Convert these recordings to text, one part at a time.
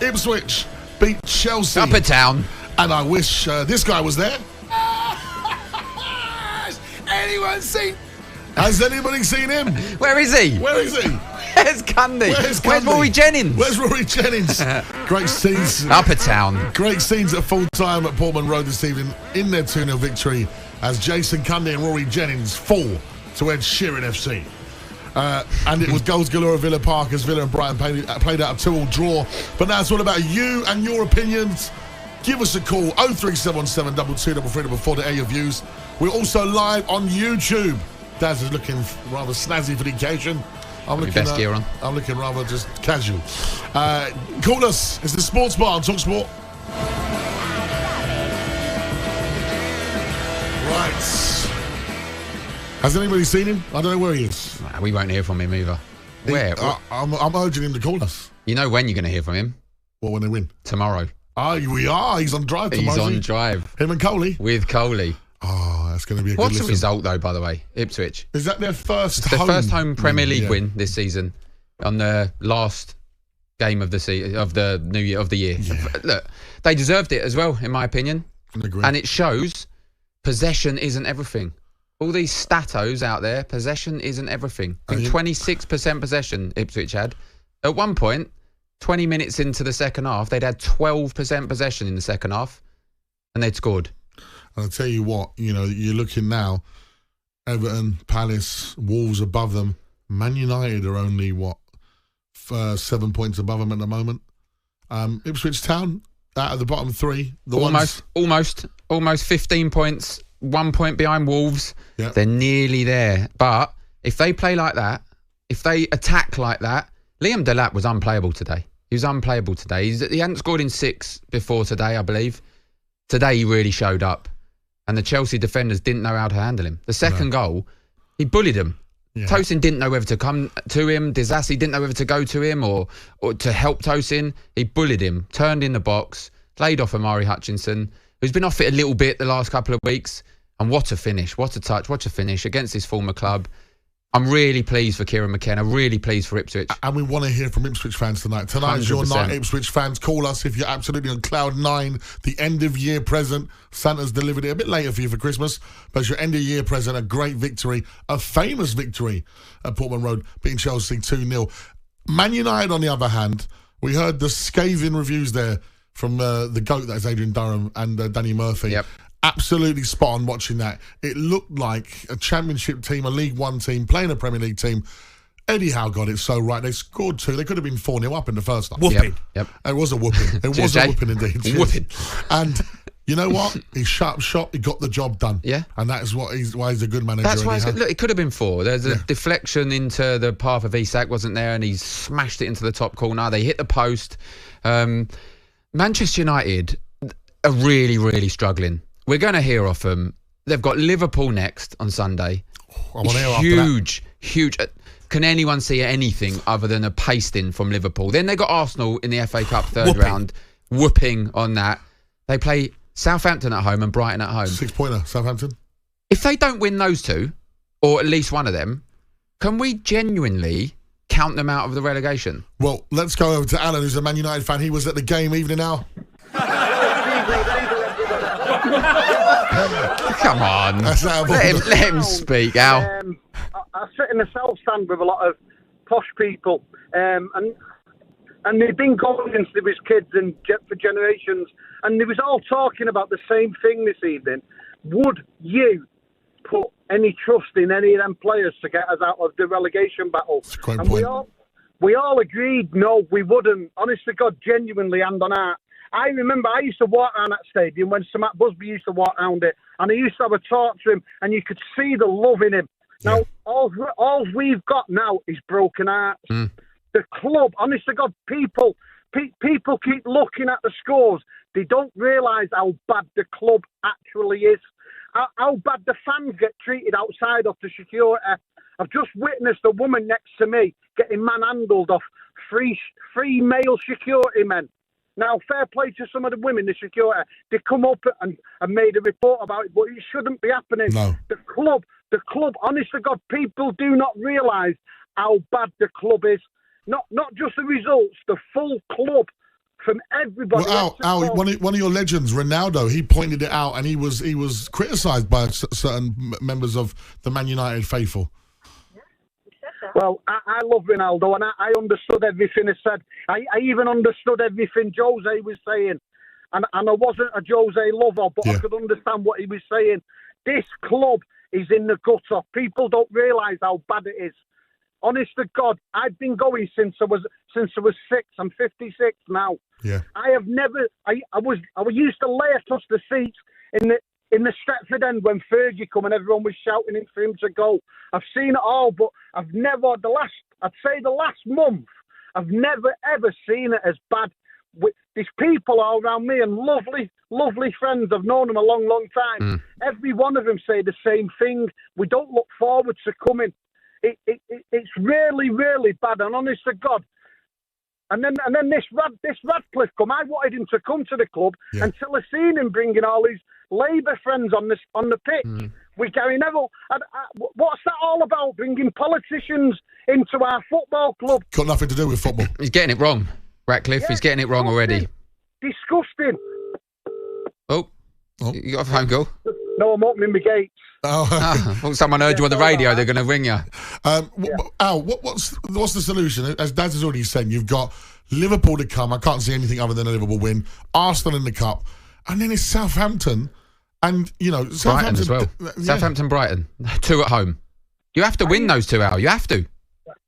Ipswich beat Chelsea. Upper Town. And I wish this guy was there. Has anybody seen him? Where is he? Where is he? Where's Cundy? Where's Rory Jennings? Where's Rory Jennings? Great scenes. Upper Town. Great scenes at full time at Portman Road this evening in their 2-0 victory as Jason Cundy and Rory Jennings fall to Ed Sheeran FC. And it was goals galore at Villa Park as Villa and Brighton played out a 2-2 draw. But now it's all about you and your opinions. Give us a call, 03717 223344 to air your views. We're also live on YouTube. Daz is looking rather snazzy for the occasion. I'm looking best gear on. I'm looking rather just casual. Call us. It's the Sports Bar on talkSPORT. Right. Has anybody seen him? I don't know where he is. Nah, we won't hear from him either. Where? I'm urging him to call us. You know when you're going to hear from him? What, when they win? Tomorrow. We are. He's on drive tomorrow. He's on drive. Him and Coley? With Coley. Oh, that's going to be a good What's listen. the result, though, by the way? Ipswich. Is that their first home? Their first home Premier League win this season on the last game of the new year of the year. Yeah. Look, they deserved it as well, in my opinion. And it shows possession isn't everything. All these statos out there, possession isn't everything. I think 26% possession Ipswich had. At one point, 20 minutes into the second half, they'd had 12% possession in the second half, and they'd scored. And I'll tell you what, you're looking now, Everton, Palace, Wolves above them. Man United are only, 7 points above them at the moment. Ipswich Town, out of the bottom three. Almost 15 points, 1 point behind Wolves. Yep. They're nearly there. But if they play like that, if they attack like that, Liam Delap was unplayable today. He was unplayable today. He hadn't scored in 6 before today, I believe. Today he really showed up. And the Chelsea defenders didn't know how to handle him. The second goal, he bullied him. Yeah. Tosin didn't know whether to come to him. Disasi didn't know whether to go to him or to help Tosin. He bullied him, turned in the box, laid off Amari Hutchinson, who's been off it a little bit the last couple of weeks. And what a finish, what a touch, what a finish against his former club. I'm really pleased for Kieran McKenna, really pleased for Ipswich. And we want to hear from Ipswich fans tonight. Tonight's 100%. Your night, Ipswich fans. Call us if you're absolutely on cloud 9, the end-of-year present. Santa's delivered it a bit later for you for Christmas, but it's your end-of-year present, a great victory, a famous victory at Portman Road, beating Chelsea 2-0. Man United, on the other hand, we heard the scathing reviews there from the GOAT, that's Adrian Durham, and Danny Murphy. Yep. Absolutely spot on watching that. It looked like a championship team, a League One team, playing a Premier League team. Eddie Howe got it so right. They scored 2. They could have been 4-0 up in the first half. Whooping. Yep. It was a whooping. It was a whooping indeed. Whooping. And you know what? He shut shop. He got the job done. Yeah. And that is why he's a good manager. That's why look, it could have been 4. There's a deflection into the path of Isak, wasn't there? And he's smashed it into the top corner. They hit the post. Manchester United are really, really struggling. We're going to hear off them. They've got Liverpool next on Sunday. Huge. Can anyone see anything other than a pasting from Liverpool? Then they got Arsenal in the FA Cup third round, whooping on that. They play Southampton at home and Brighton at home. 6-pointer, Southampton. If they don't win those 2, or at least one of them, can we genuinely count them out of the relegation? Well, let's go over to Alan, who's a Man United fan. He was at the game. Evening, Al. Come on. Let him speak, Al. I sit in the South Stand with a lot of posh people, and they've been going since they was kids and for generations, and they was all talking about the same thing this evening. Would you put any trust in any of them players to get us out of the relegation battle? That's a great and point. we all agreed, no, we wouldn't. Honest to God, genuinely, hand on heart. I remember I used to walk around that stadium when Sir Matt Busby used to walk around it, and I used to have a talk to him, and you could see the love in him. Now, all we've got now is broken hearts. The club, honest to God, people keep looking at the scores. They don't realise how bad the club actually is. How bad the fans get treated outside of the security. I've just witnessed a woman next to me getting manhandled off three male security men. Now, fair play to some of the women, the security. They come up and made a report about it, but it shouldn't be happening. No. The club, honest to God, people do not realise how bad the club is. Not just the results, the full club from everybody. Well, Al, one of your legends, Ronaldo, he pointed it out, and he was criticised by certain members of the Man United faithful. Well, I love Ronaldo, and I understood everything he said. I even understood everything Jose was saying. And I wasn't a Jose lover, but I could understand what he was saying. This club is in the gutter. People don't realise how bad it is. Honest to God, I've been going since I was 6. I'm 56 now. Yeah. I have never. I used to lay across the seats in the Stretford end when Fergie come and everyone was shouting in for him to go. I've seen it all, but I've never the last month. I've never ever seen it as bad. These people all around me and lovely friends. I've known them a long, long time. Every one of them say the same thing. We don't look forward to coming. It's really, really bad. And honest to God. And then this Radcliffe come. I wanted him to come to the club until I seen him bringing all his Labour friends on the pitch. With Gary Neville. What's that all about? Bringing politicians into our football club? Got nothing to do with football. He's getting it wrong. Ratcliffe, he's getting it wrong already. Disgusting. Oh, you got a phone call? No, I'm opening my gates. Well, someone heard you on the radio. They're going to ring you. Al, what's the solution? As Daz has already said, you've got Liverpool to come. I can't see anything other than a Liverpool win. Arsenal in the cup, and then it's Southampton, and Brighton as well. Southampton, Brighton, 2 at home. You have to win those 2, Al. You have to.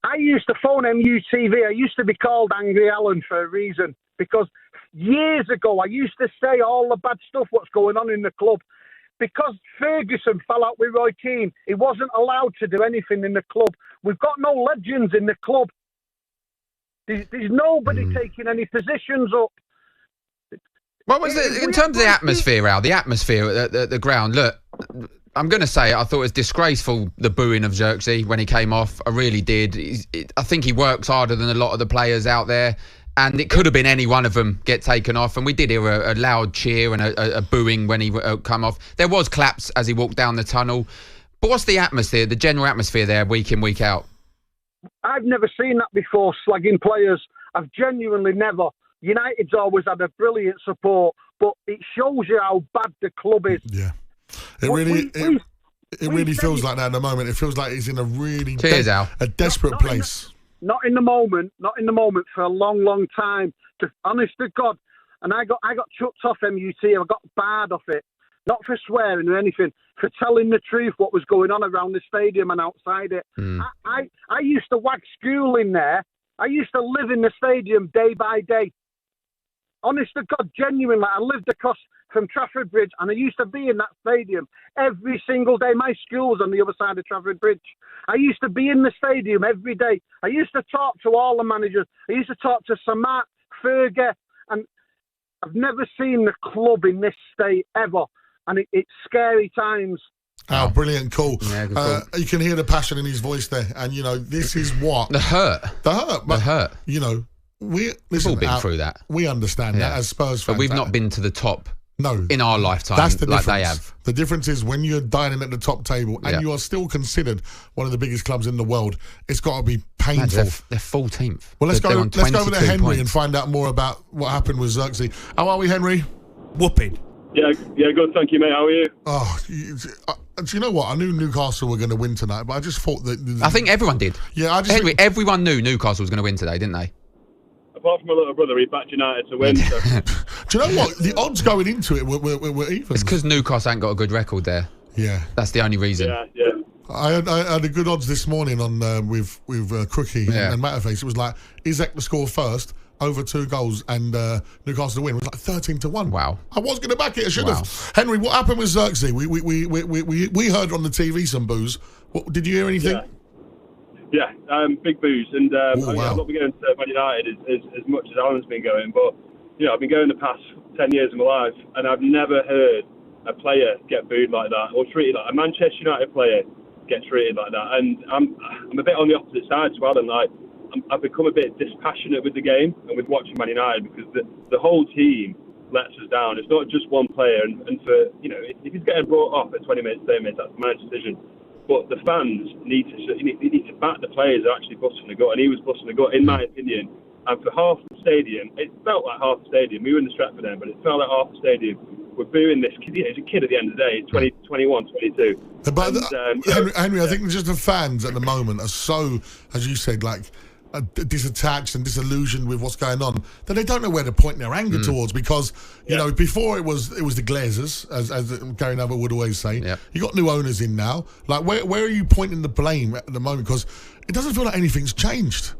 I used to phone MUTV. I used to be called Angry Alan for a reason. Because years ago, I used to say all the bad stuff, what's going on in the club. Because Ferguson fell out with Roy Keane, he wasn't allowed to do anything in the club. We've got no legends in the club. There's nobody taking any positions up. What was it in terms of the atmosphere, Al? The atmosphere at the ground. Look, I'm going to say I thought it was disgraceful, the booing of Xerxes when he came off. I really did. I think he works harder than a lot of the players out there. And it could have been any one of them get taken off. And we did hear a loud cheer and a booing when he come off. There was claps as he walked down the tunnel. But what's the atmosphere, the general atmosphere there week in, week out? I've never seen that before, slagging players. I've genuinely never. United's always had a brilliant support, but it shows you how bad the club is. Yeah. It really feels like that at the moment. It feels like he's in a really desperate place. Not in the moment for a long, long time. Honest to God. And I got chucked off MUT. I got barred off it. Not for swearing or anything, for telling the truth what was going on around the stadium and outside it. I used to wag school in there. I used to live in the stadium day by day. Honest to God, genuinely, I lived across from Trafford Bridge, and I used to be in that stadium every single day. My school was on the other side of Trafford Bridge. I used to be in the stadium every day. I used to talk to all the managers. I used to talk to Samat, Fergie, and I've never seen the club in this state ever. And it's scary times. Oh, brilliant, cool. Yeah, cool. You can hear the passion in his voice there. And, this is what... The hurt. But, we've all been through that. We understand that as Spurs fans. But we've not been to the top No, in our lifetime, that's the like difference. they have. The difference is when you're dining at the top table and you are still considered one of the biggest clubs in the world, it's got to be painful. They're 14th. Well, let's go over to Henry points and find out more about what happened with Xerxes. How are we, Henry? Whooping. Yeah, good. Thank you, mate. How are you? Oh, do you know what? I knew Newcastle were going to win tonight, but I just thought that... I think everyone did. Yeah, Henry, everyone knew Newcastle was going to win today, didn't they? Apart from my little brother, he backed United to win. So. Do you know what? The odds going into it were even. It's because Newcastle ain't got a good record there. Yeah. That's the only reason. Yeah. I had a good odds this morning on with Crookie and Matterface. It was like Isaac to score first, over 2 goals, and Newcastle to win. It was like 13-1. Wow. I was going to back it. I should have. Henry, what happened with Xerxes? We heard on the TV some boos. Did you hear anything? Yeah, big boos, and wow. I've not been going to Man United as much as Alan's been going, but I've been going the past 10 years of my life, and I've never heard a player get booed like that or treated like a Manchester United player get treated like that. And I'm a bit on the opposite side as well, and I've become a bit dispassionate with the game and with watching Man United because the whole team lets us down. It's not just one player, and for if he's getting brought off at 20 minutes, 30 minutes, that's the manager's decision. But the fans need to back the players that are actually busting the gut, and he was busting the gut, in my opinion. And for half the stadium, it felt like half the stadium. We were in the Stratford end, but it felt like half the stadium were booing this kid. He's a kid at the end of the day, 20, 21, 22. But Henry, I think just the fans at the moment are so, as you said, like disattached and disillusioned with what's going on that they don't know where to point their anger towards, because you know, before it was the Glazers, as Gary Neville would always say. You got new owners in now. Like where are you pointing the blame at the moment? Because it doesn't feel like anything's changed.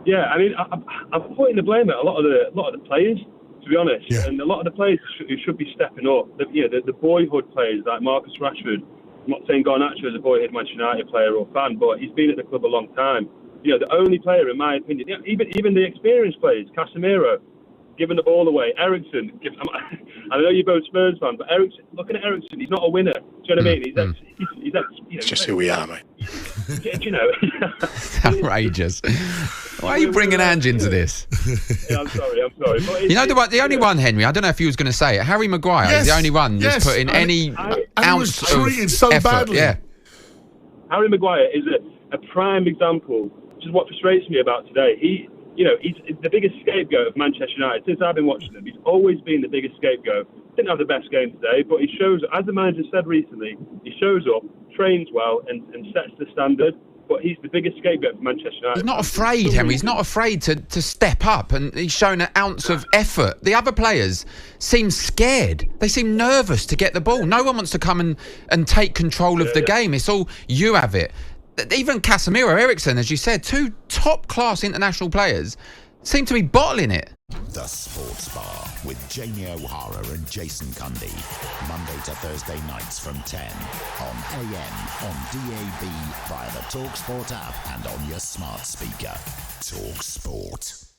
Yeah, I mean, I'm pointing the blame at a lot of the players, to be honest, and a lot of the players who should be stepping up. The boyhood players like Marcus Rashford. I'm not saying Garnacho is a boyhood Manchester United player or fan, but he's been at the club a long time. The only player, in my opinion, even the experienced players, Casemiro, giving the ball away, Eriksen. I know you're both Spurs fans, but looking at Eriksen, he's not a winner. Do you know what I mean? It's just who we are, mate. Outrageous. Why are you bringing Ange into this? Yeah, I'm sorry. But the only one, Henry, I don't know if you was going to say it, Harry Maguire is the only one that's put in any ounce of treated so effort. badly. Yeah. Harry Maguire is a prime example, which is what frustrates me about today. He's the biggest scapegoat of Manchester United. Since I've been watching him, he's always been the biggest scapegoat. Didn't have the best game today, but he shows, as the manager said recently, he shows up, trains well, and sets the standard. But he's the biggest scapegoat for Manchester United. He's not afraid, Henry. He's not afraid to step up, and he's shown an ounce of effort. The other players seem scared. They seem nervous to get the ball. No one wants to come and take control of the game. It's all, you have it. Even Casemiro, Eriksen, as you said, two top-class international players seem to be bottling it. The Sports Bar with Jamie O'Hara and Jason Cundy. Monday to Thursday nights from 10 on AM, on DAB, via the talkSPORT app and on your smart speaker. talkSPORT.